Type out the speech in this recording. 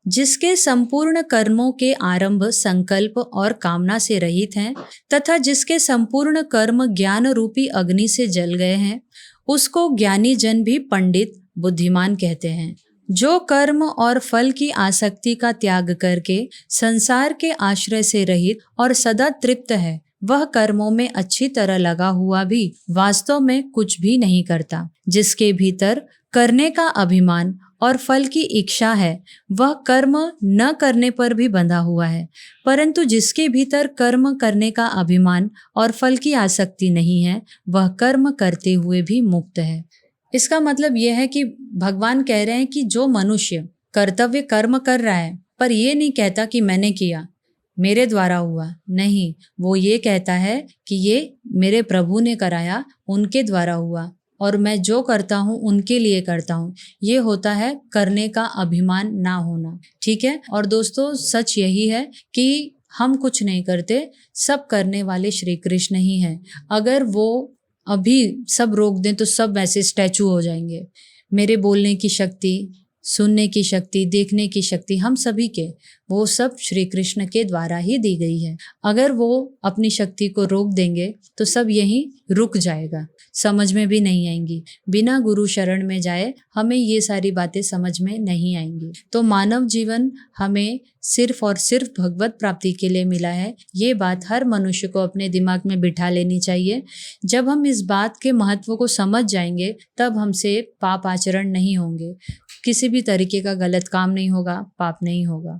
जिसके संपूर्ण कर्मों के आरंभ संकल्प और कामना से रहित हैं तथा जिसके संपूर्ण कर्म ज्ञान रूपी अग्नि से जल गए हैं, उसको ज्ञानी जन भी पंडित बुद्धिमान कहते हैं। जो कर्म और फल की आसक्ति का त्याग करके संसार के आश्रय से रहित और सदा तृप्त है, वह कर्मों में अच्छी तरह लगा हुआ भी वास्तव में कुछ भी नहीं करता। जिसके भीतर करने का अभिमान और फल की इच्छा है, वह कर्म न करने पर भी बंधा हुआ है, परंतु जिसके भीतर कर्म करने का अभिमान और फल की आसक्ति नहीं है, वह कर्म करते हुए भी मुक्त है। इसका मतलब यह है कि भगवान कह रहे हैं कि जो मनुष्य कर्तव्य कर्म कर रहा है पर ये नहीं कहता कि मैंने किया, मेरे द्वारा हुआ, नहीं, वो ये कहता है कि ये मेरे प्रभु ने कराया, उनके द्वारा हुआ और मैं जो करता हूँ उनके लिए करता हूँ। ये होता है करने का अभिमान ना होना। ठीक है। और दोस्तों, सच यही है कि हम कुछ नहीं करते, सब करने वाले श्री कृष्ण ही हैं। अगर वो अभी सब रोक दें तो सब वैसे स्टैचू हो जाएंगे। मेरे बोलने की शक्ति, सुनने की शक्ति, देखने की शक्ति, हम सभी के, वो सब श्री कृष्ण के द्वारा ही दी गई है। अगर वो अपनी शक्ति को रोक देंगे तो सब यहीं रुक जाएगा, समझ में भी नहीं आएंगी। बिना गुरु शरण में जाए हमें ये सारी बातें समझ में नहीं आएंगी। तो मानव जीवन हमें सिर्फ और सिर्फ भगवत प्राप्ति के लिए मिला है। ये बात हर मनुष्य को अपने दिमाग में बिठा लेनी चाहिए। जब हम इस बात के महत्व को समझ जाएंगे तब हमसे पाप आचरण नहीं होंगे, किसी भी तरीके का गलत काम नहीं होगा, पाप नहीं होगा।